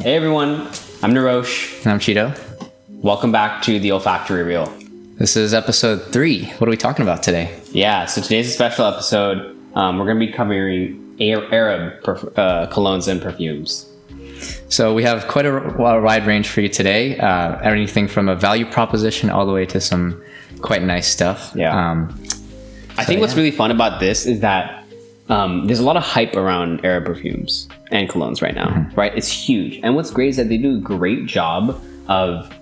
Hey everyone, I'm Narosh. And I'm Cheeto. Welcome back to the Olfactory Reel. This is episode 3. What are we talking about today? Yeah, so today's a special episode. We're going to be covering Arab colognes and perfumes. So we have quite a wide range for you today. Anything from a value proposition all the way to some quite nice stuff. Yeah. I think what's really fun about this is that there's a lot of hype around Arab perfumes and colognes right now, right? It's huge. And what's great is that they do a great job of,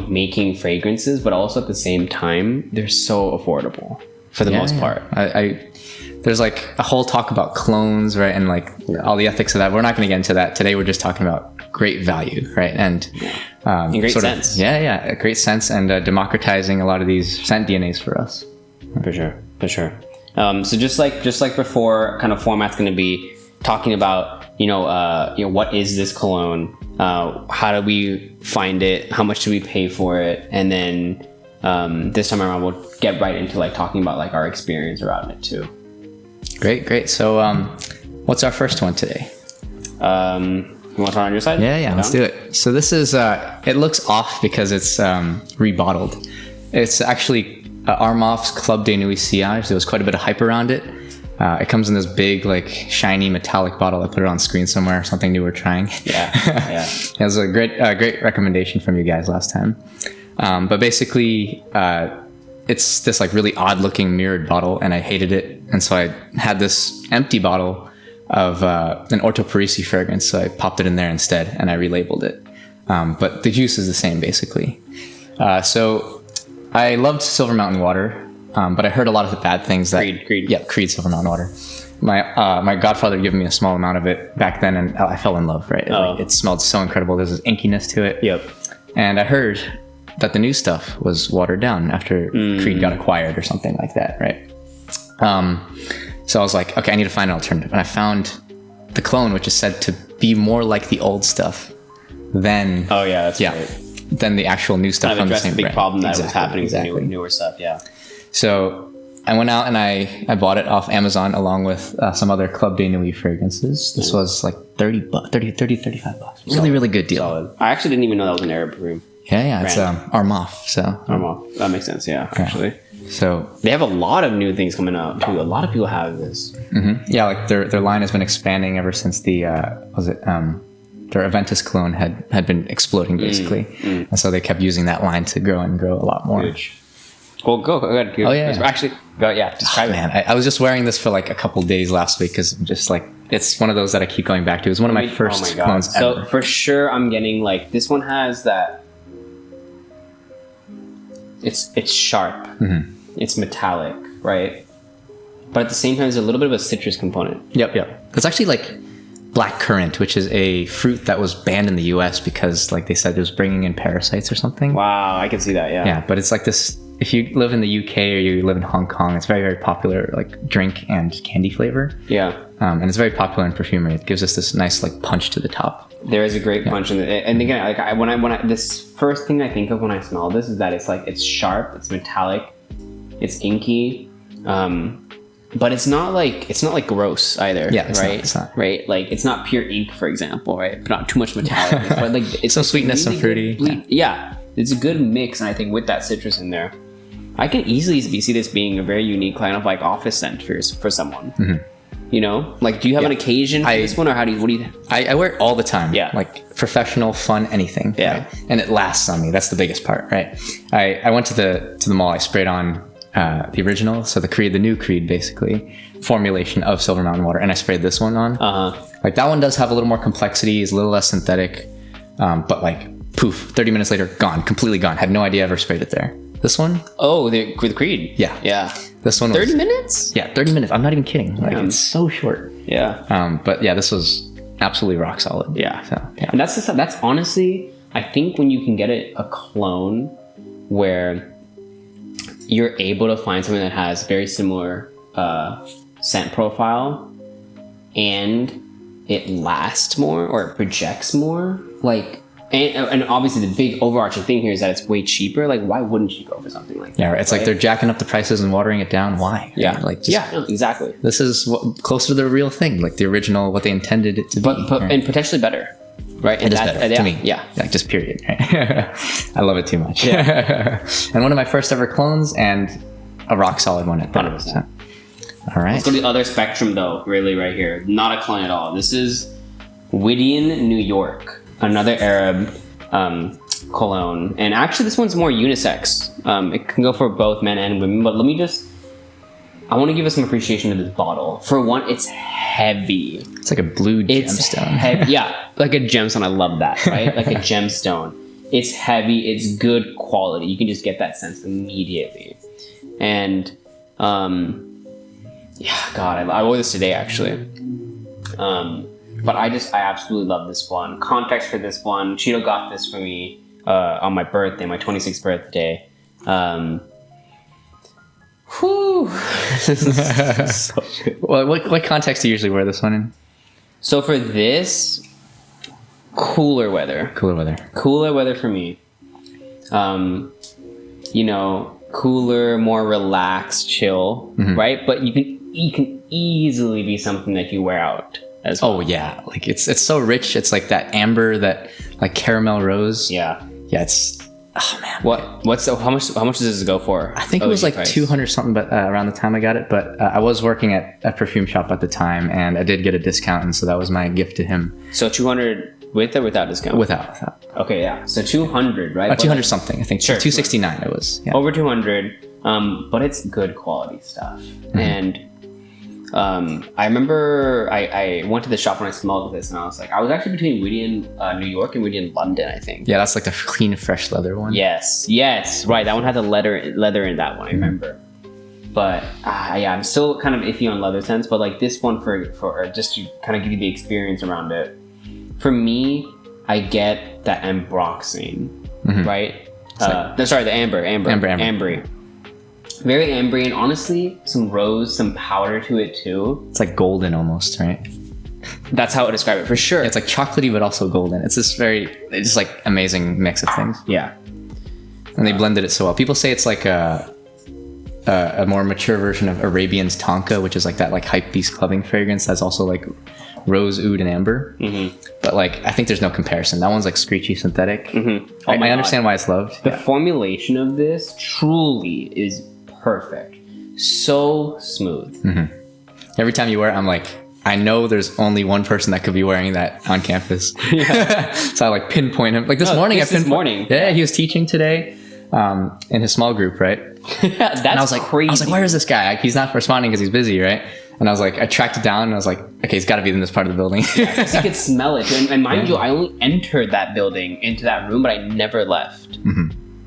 making fragrances, but also at the same time, they're so affordable for the most part. There's like a whole talk about clones, right? And like all the ethics of that. We're not going to get into that. Today, we're just talking about great value, right? And in great sense. A great sense and democratizing a lot of these scent DNAs for us. For sure. So just like before, kind of format's going to be talking about, what is this cologne? How do we find it? How much do we pay for it? And then this time around, we'll get right into like talking about like our experience around it too. Great. So what's our first one today? You want to try on your side? Yeah, let's do it. So this is, it looks off because it's rebottled. It's actually Armaf's Club de Nuit Sillage. There was quite a bit of hype around it. It comes in this big, like, shiny metallic bottle. I put it on screen somewhere, something new we're trying. Yeah. It was a great recommendation from you guys last time. But basically, it's this, like, really odd-looking mirrored bottle, and I hated it. And so I had this empty bottle of an Orto Parisi fragrance, so I popped it in there instead, and I relabeled it. But the juice is the same, basically. So I loved Silver Mountain Water. But I heard a lot of the bad things that Creed. Yeah, Creed Silver Mountain Water. My godfather gave me a small amount of it back then, and I fell in love. Right, it smelled so incredible. There's this inkiness to it. Yep. And I heard that the new stuff was watered down after Creed got acquired or something like that. Right. So I was like, okay, I need to find an alternative, and I found the clone, which is said to be more like the old stuff than. Oh yeah, that's great. Than the actual new stuff. Kind of addressed the big problem that was happening with the newer stuff. Yeah. So I went out and I bought it off Amazon along with some other Club de Nuit fragrances. This was like $35. Really good deal. Solid. I actually didn't even know that was an Arab perfume. Yeah. It's Armaf. So Armaf. That makes sense. Yeah, actually. So they have a lot of new things coming out too. A lot of people have this. Mm-hmm. Yeah, like their line has been expanding ever since the their Aventus clone had been exploding basically, and so they kept using that line to grow a lot more. Huge. Well, go ahead. Oh yeah. Actually, go. Yeah, describe it. Man, I was just wearing this for like a couple days last week because I'm just like, it's one of those that I keep going back to. It was one of my first clones ever. So for sure, I'm getting like this one has that. It's sharp. Mm-hmm. It's metallic, right? But at the same time, there's a little bit of a citrus component. Yep. It's actually like black currant, which is a fruit that was banned in the US because, like they said, it was bringing in parasites or something. Wow, I can see that. Yeah. Yeah, but it's like this. If you live in the UK or you live in Hong Kong, it's very popular, like drink and candy flavor. Yeah. And it's very popular in perfumery. It gives us this nice like punch to the top. There is a great punch in it. And again, like when I this first thing I think of when I smell this is that it's sharp, it's metallic, it's inky, but it's not like gross either. Yeah, it's not. Right. Like it's not pure ink, for example, right? But not too much metallic. But like it's some sweetness, really some fruity. Yeah, it's a good mix, and I think with that citrus in there, I can easily see this being a very unique kind of like office scent for someone. Mm-hmm. Like, do you have an occasion for this one, or what do you? I wear it all the time. Yeah, like professional, fun, anything. Yeah, right? And it lasts on me. That's the biggest part, right? I went to the mall. I sprayed on the original, so the new Creed basically formulation of Silver Mountain Water, and I sprayed this one on. Like that one does have a little more complexity, is a little less synthetic, but like poof, 30 minutes later, gone, completely gone. Had no idea I ever sprayed it there. This one? Oh, the Creed. Yeah. This one was 30 minutes? Yeah, 30 minutes. I'm not even kidding. Like it's so short. Yeah. But yeah, this was absolutely rock solid. Yeah. So, yeah. And that's honestly, I think when you can get a clone where you're able to find something that has very similar scent profile and it lasts more or it projects more, like, and obviously the big overarching thing here is that it's way cheaper. Like, why wouldn't you go for something like that? Yeah, it's right? Like they're jacking up the prices and watering it down. Why? Yeah, like exactly. This is closer to the real thing, like the original, what they intended it to be. But and potentially better. right? And It is better to me. Yeah. Like just period. Right? I love it too much. Yeah. And one of my first ever clones and a rock solid one at that. 100%. So. All right. Let's go to the other spectrum though, really right here. Not a clone at all. This is Widian, New York. Another Arab cologne. And actually this one's more unisex. It can go for both men and women, but I want to give us some appreciation to this bottle. For one, it's heavy. It's like a blue gemstone. Heavy. Yeah, like a gemstone. I love that, right? Like a gemstone. It's heavy. It's good quality. You can just get that sense immediately. And, yeah, God, I wore this today, actually. But I absolutely love this one. Context for this one, Cheeto got this for me on my birthday, my 26th birthday. Whew. This is so good. Well, what context do you usually wear this one in? So for this, cooler weather. Cooler weather. Cooler weather for me. Cooler, more relaxed, chill, right? But you can easily be something that you wear out as well. Oh yeah, like it's so rich. It's like that amber, that like caramel rose. Yeah. Yeah, it's oh man. How much does this go for? I think it was like 200 something, but around the time I got it. But I was working at a perfume shop at the time, and I did get a discount, and so that was my gift to him. So 200 with or without discount? Without. Okay, yeah. So 200, right? 200 something, I think. Sure, 269 it was. Yeah. Over 200, but it's good quality stuff. And I remember I went to the shop when I smelled this, and I was actually between Widian, New York, and Widian, London, I think. Yeah, that's like the clean, fresh leather one. Yes, right. That one had the leather in that one. I remember. But yeah, I'm still kind of iffy on leather scents. But like this one for just to kind of give you the experience around it. For me, I get that ambroxine, right? The ambery. Very ambery, and honestly, some rose, some powder to it too. It's like golden almost, right? That's how I would describe it for sure. It's like chocolatey, but also golden. It's just like amazing mix of things. Yeah. And they blended it so well. People say it's like a more mature version of Arabian's Tonka, which is like that like hype beast clubbing fragrance. That's also like rose, oud, and amber. But like, I think there's no comparison. That one's like screechy synthetic. I understand why it's loved. The formulation of this truly is perfect. So smooth. Every time you wear it, I'm like, I know there's only one person that could be wearing that on campus. So I like pinpoint him. Like this morning, Yeah, he was teaching today in his small group, right? That's and I was like, crazy. I was like, where is this guy? He's not responding because he's busy, right? And I was like, I tracked it down, and I was like, okay, he's got to be in this part of the building. Because you could smell it. And mind you, I only entered that building into that room, but I never left.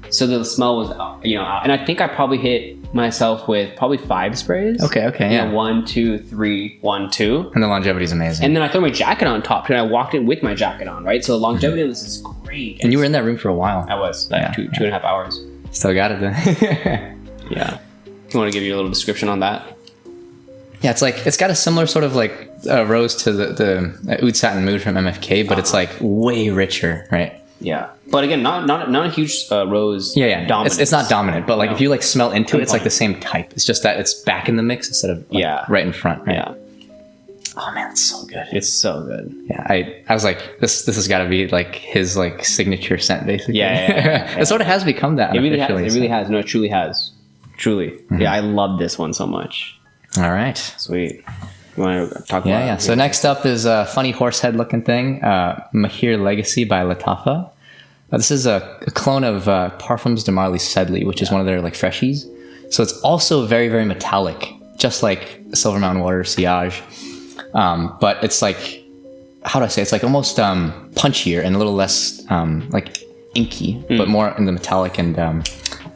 So the smell was, out. And I think I probably hit myself with probably 5 sprays. Okay, yeah. 1, 2, 3, 1, 2. And the longevity is amazing. And then I threw my jacket on top, and I walked in with my jacket on, right? So the longevity of this is great. And you were in that room for a while. I was, like 2.5 hours. Still got it then. Yeah. You want to give you a little description on that? Yeah, it's got a similar sort of like rose to the Oud Satin mood from MFK, but it's like way richer, right? Yeah, but again, not a huge rose. Yeah. Dominant. It's not dominant, but like if you like smell into it, it's like the same type. It's just that it's back in the mix instead of right in front. Right? Yeah. Oh man, it's so good. It's so good. Yeah, I was like, this has got to be like his like signature scent, basically. Yeah. It sort of has become that. It really has. It really has. No, it truly has. Truly. Yeah, I love this one so much. All right. Sweet. You want to talk about it? Yeah. So next up is a funny horse head looking thing, Maahir Legacy by Latafa. This is a clone of Parfums de Marly Sedley, which is one of their like freshies. So it's also very, very metallic, just like Silver Mountain Water, Sillage. But it's like, how do I say? It's like almost punchier and a little less like inky, but more in the metallic and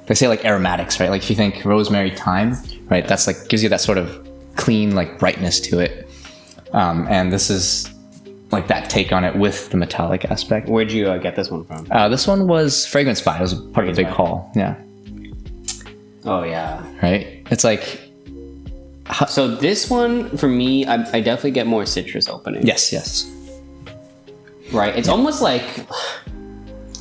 they say like aromatics, right? Like if you think rosemary, thyme, right? That's like gives you that sort of clean like brightness to it. And this is like that take on it with the metallic aspect. Where'd you get this one from? This one was Fragrance By. It was part of a big haul. Yeah. Oh yeah. Right. It's like. So this one for me, I definitely get more citrus opening. Yes. Right. It's almost like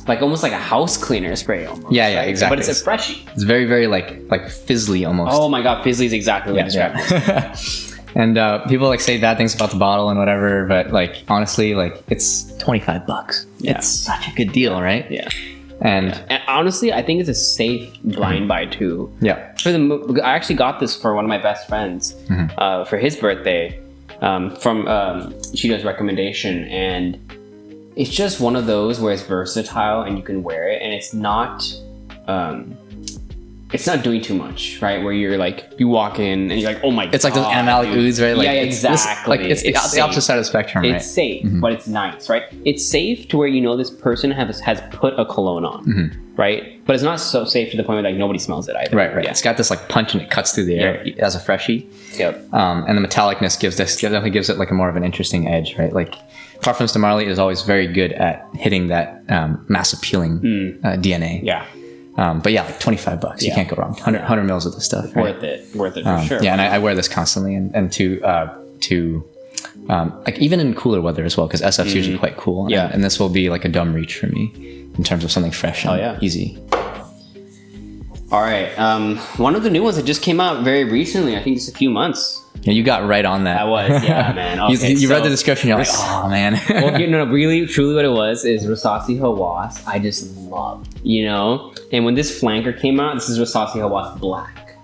almost like a house cleaner spray almost. Yeah, right? exactly. But it's a freshie. It's very, very like fizzly almost. Oh my god, fizzly is exactly what I described it. And people like say bad things about the bottle and whatever, but like honestly, like it's $25. Yeah. It's such a good deal, right? Yeah. And honestly, I think it's a safe blind buy too. yeah, I actually got this for one of my best friends for his birthday from Shido's recommendation, and it's just one of those where it's versatile and you can wear it, and it's not doing too much, right? Where you're like, you walk in and you're like, oh my god. it's like those animalic ooze, right? Like, yeah, exactly. It's the opposite side of the spectrum, right? It's safe, but it's nice, right? It's safe to where you know this person has put a cologne on, right? But it's not so safe to the point where like nobody smells it either. Right. Yeah. It's got this like punch and it cuts through the air as a freshie. Yep. And the metallicness definitely gives it like a more of an interesting edge, right? Like Parfums de Marly is always very good at hitting that mass appealing DNA. Yeah. But yeah, like $25, you can't go wrong. 100 mils of this stuff. Right? Worth it for sure. Yeah, and I wear this constantly, and to like even in cooler weather as well, because SF's usually quite cool. Yeah. And this will be like a dumb reach for me in terms of something fresh and easy. All right. One of the new ones that just came out very recently, I think just a few months. Yeah, you got right on that. I was, yeah, man. Okay, you read the description, you're like, oh man. Well, really, truly what it was is Rasasi Hawas. I just love, you know? And when this flanker came out, this is Rasasi Hawas Black.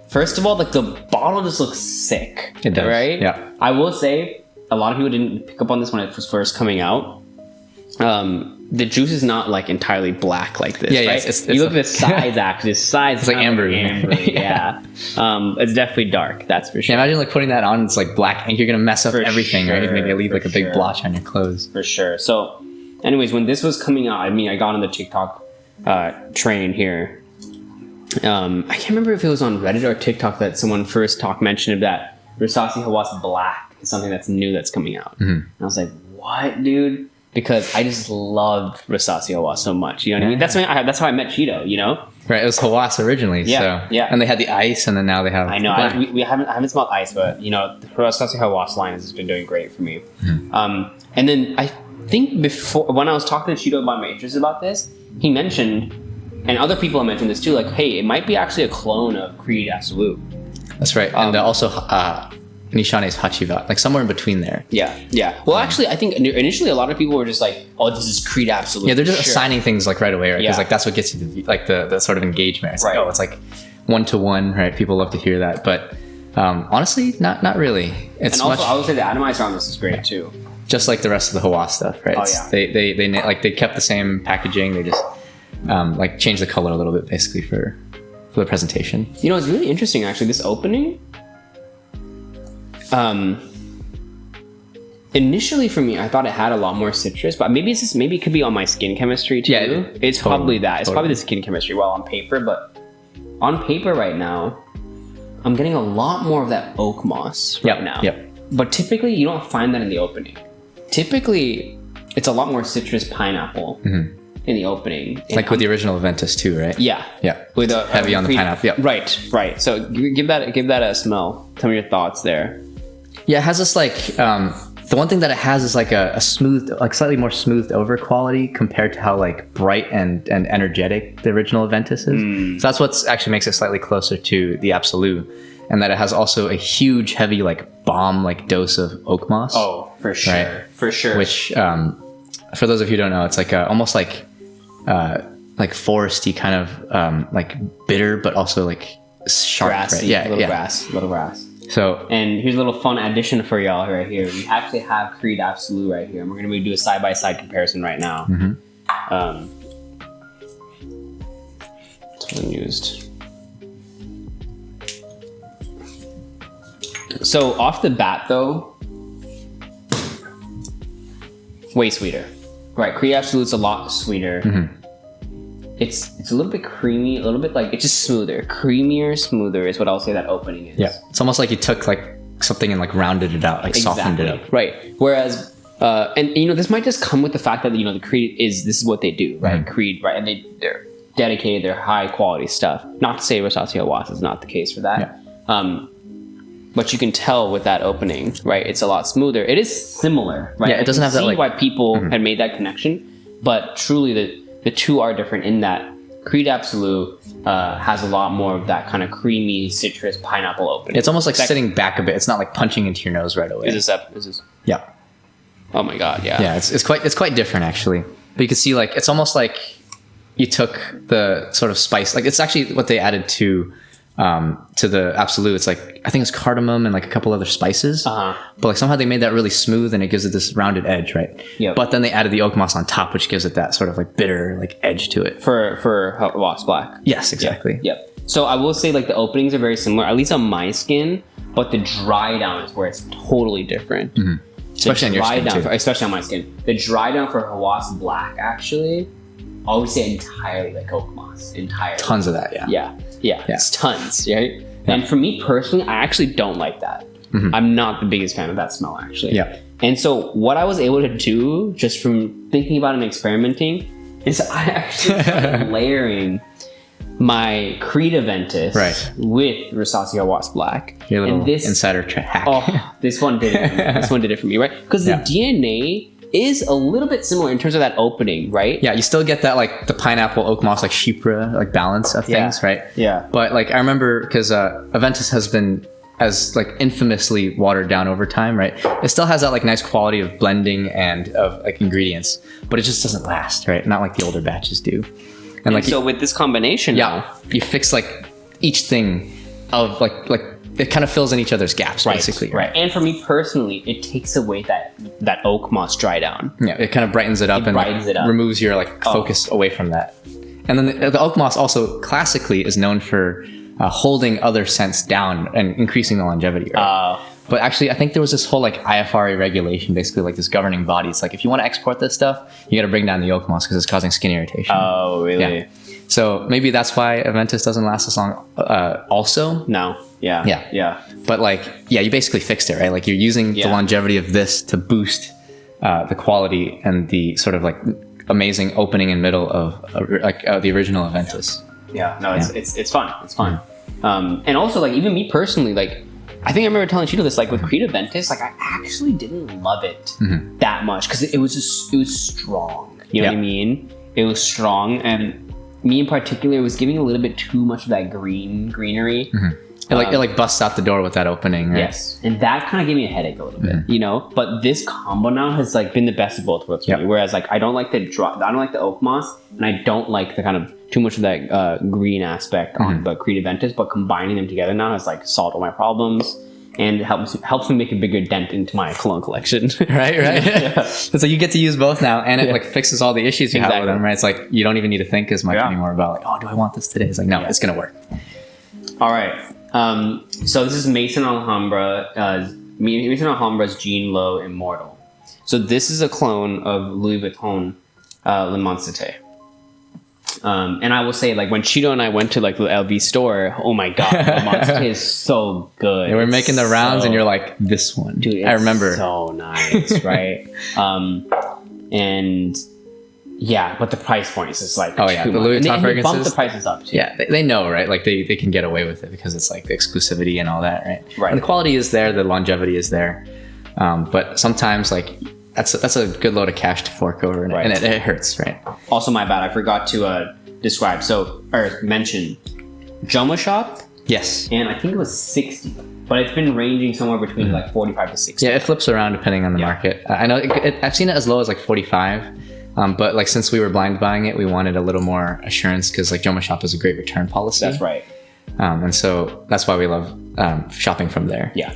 First of all, like the bottle just looks sick. It does, right? yeah. I will say, a lot of people didn't pick up on this when it was first coming out. The juice is not like entirely black like this. Yeah, right? It's you look at the sides actually. The sides, it's like amber. Yeah. It's definitely dark. That's for sure. Yeah, imagine like putting that on. It's like black ink. You're gonna mess up everything, right? You're gonna leave like a big blotch on your clothes. For sure. So, anyways, when this was coming out, I mean, I got on the TikTok train here. I can't remember if it was on Reddit or TikTok that someone first mentioned that Rasasi Hawas Black is something that's new that's coming out. And I was like, what, dude? Because I just love Rasasi Hawas so much. You know what I mean? That's how I met Cheeto, you know? Right, it was Hawas originally. Yeah, so. And they had the ice, and then now they have. I know. I haven't smelled ice, but you know, the Rasasi Hawas line has been doing great for me. And then I think before, when I was talking to Cheeto about my interest about this, he mentioned, and other people have mentioned this too, like, hey, it might be actually a clone of Creed Absolute. That's right, and also Nishane's Hachiva, like somewhere in between there. Yeah. Well, actually, I think initially a lot of people were just like, "Oh, this is Creed Absolute." Yeah, they're just assigning things like right away, right? Because Yeah. like that's what gets you the sort of engagement. It's Right. like, oh, it's like 1-to-1, right? People love to hear that, but honestly, not really. It's And also, much I would say the atomizer on this is great too. just like the rest of the Hawas stuff, right? Oh, It's- yeah. they kept the same packaging. They just like changed the color a little bit, basically for the presentation. You know, it's really interesting actually. This opening. Initially for me, I thought it had a lot more citrus, but maybe it could be on my skin chemistry too. Yeah, it's probably that. It's totally. probably the skin chemistry while on paper, but on paper right now, I'm getting a lot more of that oak moss right now. Yep. But typically you don't find that in the opening. Typically it's a lot more citrus pineapple in the opening. Like with the original Aventus too, right? Yeah. With a Heavy on the pineapple. Yep. Right. So give that a smell. Tell me your thoughts there. Yeah, it has this like the one thing that it has is like a smooth, like slightly more smoothed over quality compared to how like bright and energetic the original Aventus is. So that's what actually makes it slightly closer to the Absolute, and that it has also a huge, heavy like bomb like dose of oak moss. Oh, for sure, right? For sure. Which for those of you who don't know, it's like almost like foresty kind of like bitter, but also like sharp. Grassy, right? little grass. So, and here's a little fun addition for y'all right here. We actually have Creed Absolute right here, and we're going to do a side-by-side comparison right now. It's been used. So off the bat, though, way sweeter. Right, Creed Absolute's a lot sweeter. It's a little bit creamy, a little bit like, it's just smoother. Creamier, smoother is what I'll say that opening is. yeah, it's almost like you took like something and like rounded it out, like softened it up. Right. Whereas, and you know, this might just come with the fact that, you know, the Creed this is what they do, right? Creed, right? And they're dedicated, they're high quality stuff. Not to say Rasasi Hawas is not the case for that. Yeah. But you can tell with that opening, right? It's a lot smoother. It is similar, right? Yeah, it doesn't have that, see like- why people had made that connection, but truly the two are different in that Creed Absolute has a lot more of that kind of creamy citrus pineapple opening. It's almost like sitting back a bit. It's not like punching into your nose right away. Is this? Yeah. Oh my god, yeah. Yeah, it's quite different actually. But you can see like it's almost like you took the sort of spice, like it's actually what they added to the Absolute. It's like I think it's cardamom and like a couple other spices. But like somehow they made that really smooth and it gives it this rounded edge, right? Yep. But then they added the oak moss on top, which gives it that sort of like bitter like edge to it. For Hawas Black. Yes, exactly. Yep. So I will say like the openings are very similar, at least on my skin, but the dry down is where it's totally different. Especially on your skin too. Especially on my skin. The dry down for Hawas Black actually, I would say entirely like oak moss. Entirely. Tons of that, yeah. Yeah. It's tons, right? Yeah. And for me personally, I actually don't like that. I'm not the biggest fan of that smell actually. Yeah. And so what I was able to do just from thinking about it and experimenting is I actually started layering my Creed Aventus with Rasasi Hawas Black. Your little insider hack. Oh, this one did it for me. This one did it for me, right? Because the DNA is a little bit similar in terms of that opening, right? Yeah, you still get that like the pineapple oak moss like chypre like balance of things, right? Yeah. But like I remember because Aventus has been as like infamously watered down over time, right? It still has that like nice quality of blending and of like ingredients, but it just doesn't last, right? Not like the older batches do. And like so with this combination, you fix like each thing of like it kind of fills in each other's gaps, basically. Right. And for me personally, it takes away that oak moss dry down. Yeah, it kind of brightens it up removes your like focus away from that. And then the oak moss also classically is known for holding other scents down and increasing the longevity. Right? But actually, I think there was this whole like IFRA regulation, basically like this governing body. It's like if you want to export this stuff, you got to bring down the oak moss because it's causing skin irritation. Oh, really? Yeah. So maybe that's why Aventus doesn't last as long. Also, no. Yeah. But like, you basically fixed it, right? Like you're using the longevity of this to boost the quality and the sort of like amazing opening and middle of the original Aventus. Yeah. No, it's fun. It's fun. And also like even me personally, like I think I remember telling Cheeto this, like with Creed Aventus, like I actually didn't love it that much because it was strong. You know what I mean? It was strong, and me in particular was giving a little bit too much of that greenery. It like busts out the door with that opening, right? Yes, and that kind of gave me a headache a little bit, you know. But this combo now has like been the best of both worlds for me. Whereas like I don't like the oak moss, and I don't like the kind of too much of that green aspect on the Creed Aventus. But combining them together now has like solved all my problems and helps me make a bigger dent into my cologne collection. right. So you get to use both now, and it like fixes all the issues you have with them, right? It's like you don't even need to think as much anymore about like, oh, do I want this today? It's like no, it's gonna work. All right. So this is Maison Alhambra, Maison Alhambra's Jean Lowe Immortel. So this is a clone of Louis Vuitton Le Mans Satin. And I will say, like, when Cheeto and I went to like the LV store, oh my god, Le Mans Satin is so good. Yeah, we're making the rounds, and you're like, this one, dude. I remember, so nice, right? And yeah, but the price point is just like the Louis Vuitton fragrances. They bump the prices up too. Yeah, they know, right? Like they can get away with it because it's like the exclusivity and all that, right? Right. And the quality is there, the longevity is there, but sometimes like that's a good load of cash to fork over, and it hurts, right? Also, my bad, I forgot to mention Joma Shop. Yes, and I think it was 60. But it's been ranging somewhere between like 45 to 60. Yeah, it flips around depending on the market. I know I've seen it as low as like 45. But like since we were blind buying it, we wanted a little more assurance because like Joma Shop is a great return policy. That's right. And so that's why we love shopping from there. Yeah.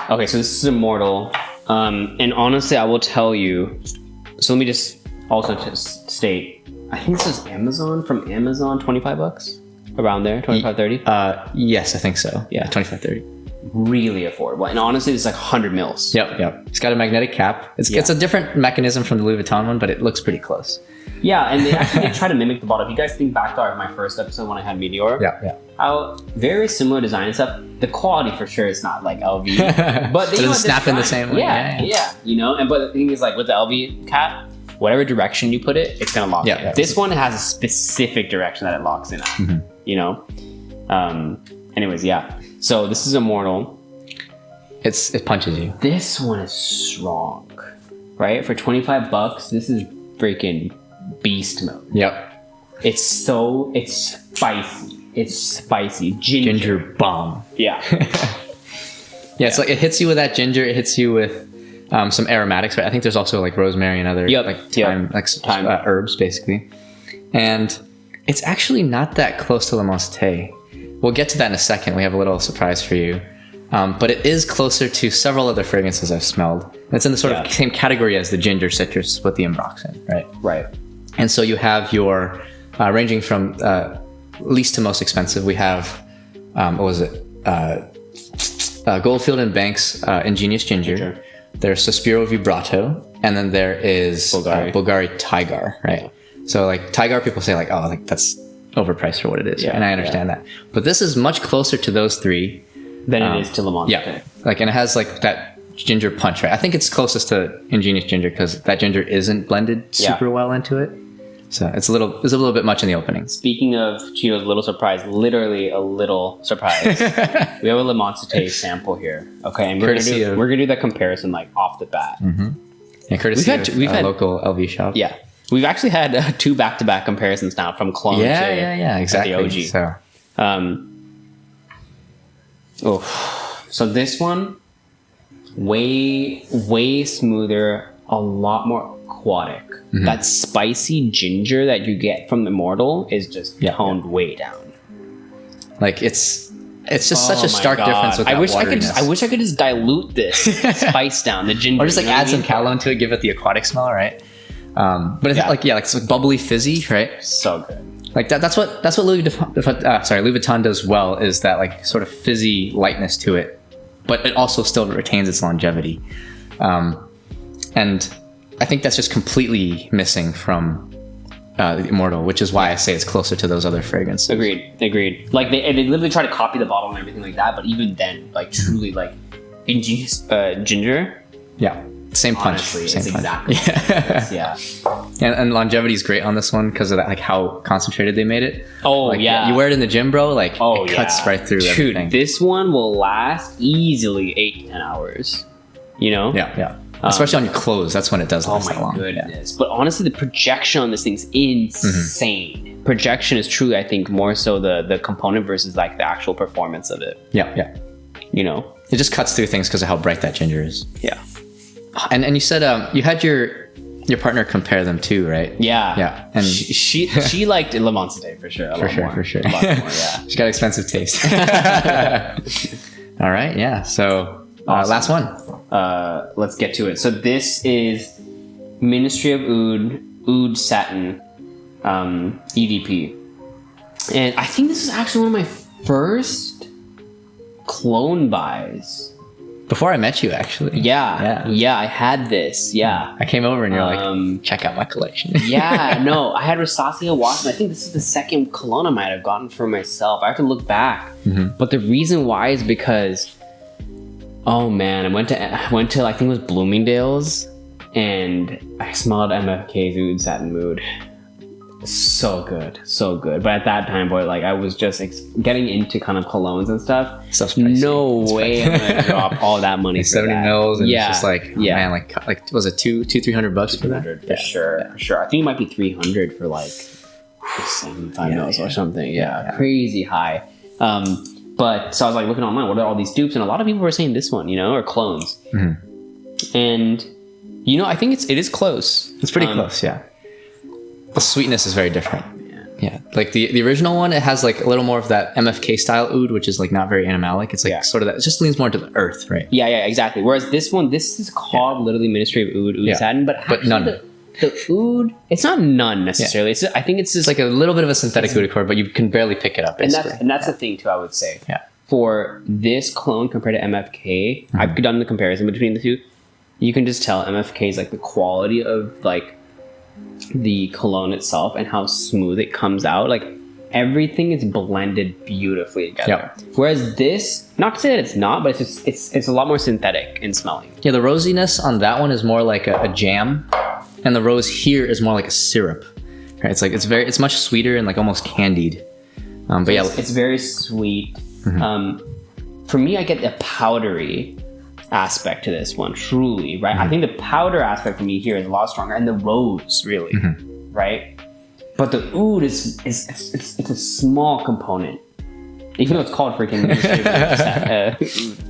Okay, so this is Immortel. And honestly, I will tell you. So let me just also state. I think this is Amazon, $25 around there, 25, 30. Yes, I think so. Yeah, 25, 30. Really affordable, and honestly it's like 100 mils. Yep. It's got a magnetic cap. It's a different mechanism from the Louis Vuitton one, but it looks pretty close. Yeah, and they actually did try to mimic the bottle. If you guys think back to my first episode when I had Meteor, how very similar design and stuff. The quality for sure is not like LV, but they doesn't snap in the same way. Yeah, you know. And but the thing is, like with the LV cap, whatever direction you put it, it's gonna lock in. This one has a specific direction that it locks in at. You know. Anyways, so this is Immortel. It punches you. This one is strong, right? For $25, this is freaking beast mode. Yep. It's spicy. It's spicy. Ginger bomb. Yeah. Yeah, it's like it hits you with that ginger. It hits you with some aromatics. Right? I think there's also like rosemary and other thyme herbs, basically. And it's actually not that close to Le Mensité. We'll get to that in a second. We have a little surprise for you. But it is closer to several other fragrances I've smelled. And it's in the sort of same category as the ginger citrus with the ambroxan, right? Right. And so you have your, ranging from least to most expensive, we have, Goldfield and Banks Ingenious Ginger. There's Sospiro Vibrato, and then there is Bulgari Tigar, right? Yeah. So like Tigar, people say like, oh, like that's overpriced for what it is, and I understand that. But this is much closer to those three than it is to Le Mans. Yeah, like, and it has like that ginger punch, right? I think it's closest to Ingenious Ginger because that ginger isn't blended super well into it. So it's a little bit much in the opening. Speaking of Chino's little surprise, literally a little surprise. We have a Le Mensité sample here. Okay, and we're gonna do that comparison like off the bat. Mm-hmm. And courtesy of a local LV shop. Yeah, we've actually had 2 back-to-back comparisons now from clone to exactly. the OG. So this one, way smoother, a lot more aquatic. Mm-hmm. That spicy ginger that you get from Immortel is just toned way down. Like it's just such a stark difference with that I wish I could just dilute this spice down the ginger, or just like add some calogne to it, give it the aquatic smell, right? But it's like it's like bubbly fizzy, right? So good. Like that's what Louis Vuitton does well, is that like sort of fizzy lightness to it, but it also still retains its longevity. And I think that's just completely missing from the Immortel, which is why I say it's closer to those other fragrances. Agreed. Like they literally try to copy the bottle and everything like that, but even then, like truly like ingenious ginger. Yeah. Same punch. Honestly, same it's punch. Exactly. And longevity is great on this one because of that, like how concentrated they made it. You wear it in the gym, bro. Like it cuts right through everything. This one will last easily 8 to 10 hours. You know? Yeah. Especially on your clothes, that's when it does last that long. Oh my goodness! But honestly, the projection on this thing's insane. Mm-hmm. Projection is truly, I think, more so the component versus like the actual performance of it. Yeah. You know, it just cuts through things because of how bright that ginger is. Yeah. And you said you had your partner compare them too, right? Yeah. And she liked Le Mensité for sure. For sure. A lot more, yeah. She's got expensive taste. All right. Yeah. So awesome. Last one. Let's get to it. So this is Ministry of Oud Satin EDP, and I think this is actually one of my first clone buys. Before I met you, actually. Yeah, I had this. Yeah, I came over and you're like, check out my collection. No, I had Rasasi and Hawas, and I think this is the second cologne I might have gotten for myself. I have to look back, but the reason why is because, oh man, I went to I think it was Bloomingdale's, and I smelled MFK's Oud Satin Mood. So good. But at that time, boy, like I was just getting into kind of colognes and stuff. No way I'm gonna drop all that money for 70 that. mils, and it's just like, man, like was it $200-300 for that? For sure. I think it might be 300 for like 75 mils or something. Yeah, crazy high. But so I was like looking online, what are all these dupes? And a lot of people were saying this one, or clones. Mm-hmm. And I think it is close. It's pretty close, yeah. The sweetness is very different. Yeah. Like the original one, it has like a little more of that MFK style oud, which is like not very animalic. It's like sort of that. It just leans more to the earth, right? Yeah, exactly. Whereas this is called literally Ministry of Oud Satin, but none. The oud, it's not none necessarily. Yeah. I think it's just like a little bit of a synthetic oud accord, but you can barely pick it up. Basically. And that's the thing too, I would say. Yeah. For this clone compared to MFK, I've done the comparison between the two. You can just tell MFK is like the quality of like the cologne itself and how smooth it comes out. Like everything is blended beautifully together. Yeah. Whereas this, not to say that it's not, but it's a lot more synthetic in smelling. Yeah, the rosiness on that one is more like a jam, and the rose here is more like a syrup. Right? It's like it's much sweeter and like almost candied. But it's very sweet. Mm-hmm. For me, I get the powdery aspect to this one, truly, right? I think the powder aspect for me here is a lot stronger, and the rose, really, right? but the oud is it's a small component. Even though it's called freaking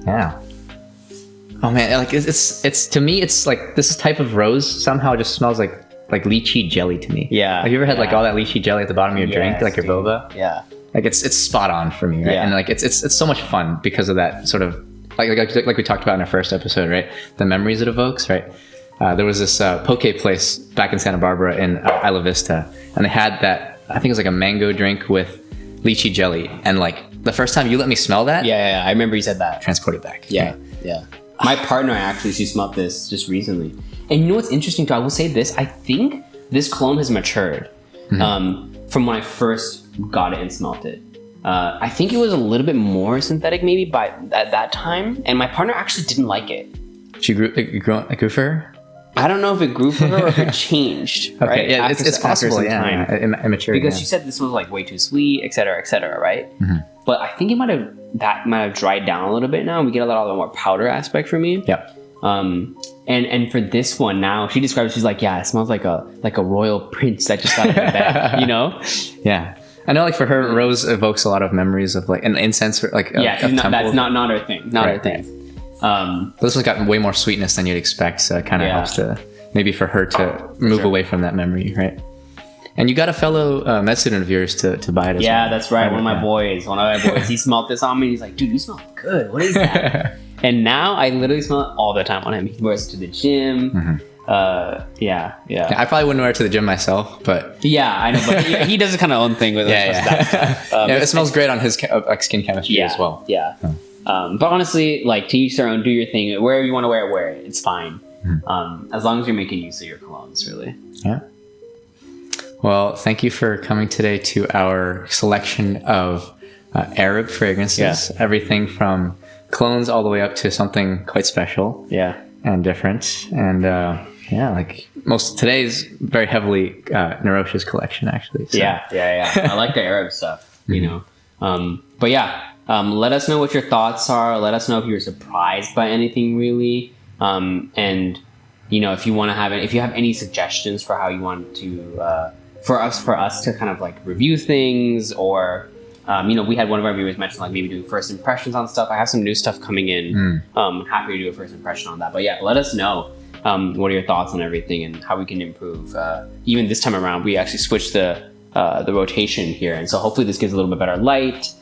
Yeah. Oh man, like it's to me it's like this type of rose somehow just smells like lychee jelly to me. Yeah. Have you ever had like all that lychee jelly at the bottom of your drink, like your dude. boba? Yeah. Like it's spot on for me, right? Yeah. And like it's so much fun because of that sort of like we talked about in our first episode, right? The memories it evokes, right? There was this poke place back in Santa Barbara in Isla Vista, and they had that. I think it was like a mango drink with lychee jelly, and like the first time you let me smell that, Yeah, I remember you said that. transported back. Yeah. My partner actually, she smelled this just recently. And you know what's interesting too? I will say this. I think this cologne has matured from when I first got it and smelled it. I think it was a little bit more synthetic maybe at that time. And my partner actually didn't like it. It grew for her? I don't know if it grew for her or if it changed. Okay, right? yeah, After- it's after possible, some yeah. time. Immature. Because yeah. she said this was like way too sweet, et cetera, right? But I think that might have dried down a little bit now. We get a lot of the more powder aspect for me. Yep. And for this one now, she describes, she's like, yeah, it smells like a royal prince that just got out of bed, you know? Yeah. I know, like for her, rose evokes a lot of memories of like an incense, like Yeah, of temple. that's not her thing. Not her Right, thing. But this one's got way more sweetness than you'd expect, so it kind of Yeah. helps to maybe for her to move away from that memory, right? And you got a fellow med student of yours to buy it as well. Yeah, that's right. One of my boys, he smelled this on me. And he's like, dude, you smell good. What is that? And now I literally smell it all the time on him. He wears it to the gym. Yeah. I probably wouldn't wear it to the gym myself, but Yeah, I know, but he does a kind of own thing with yeah. It smells great on his skin chemistry as well. Yeah. But honestly, like to each their own, do your thing. Wherever you want to wear it. It's fine. As long as you're making use of your colognes, really. Yeah. Well, thank you for coming today to our selection of Arab fragrances. Yeah. Everything from clones all the way up to something quite special. Yeah. And different. And like most today's very heavily Nerosha's collection, actually. So. Yeah. I like the Arab stuff, you know. But yeah, let us know what your thoughts are. Let us know if you were surprised by anything, really. And you know, if you have any suggestions for how you want to for us to kind of like review things, or you know, we had one of our viewers mention like maybe doing first impressions on stuff. I have some new stuff coming in. Happy to do a first impression on that. But yeah, let us know what are your thoughts on everything and how we can improve. Even this time around, we actually switched the rotation here, and so hopefully this gives a little bit better light.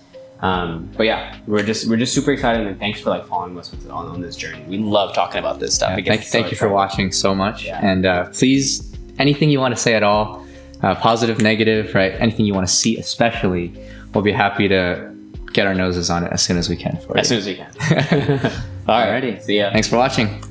But yeah, we're just super excited, and thanks for like following us on this journey. We love talking about this stuff. Yeah, thank you for watching so much. Yeah. And please, anything you want to say at all, positive, negative, right? Anything you want to see, especially, we'll be happy to get our noses on it as soon as we can for you. As soon as we can. Alrighty. See ya. Thanks for watching.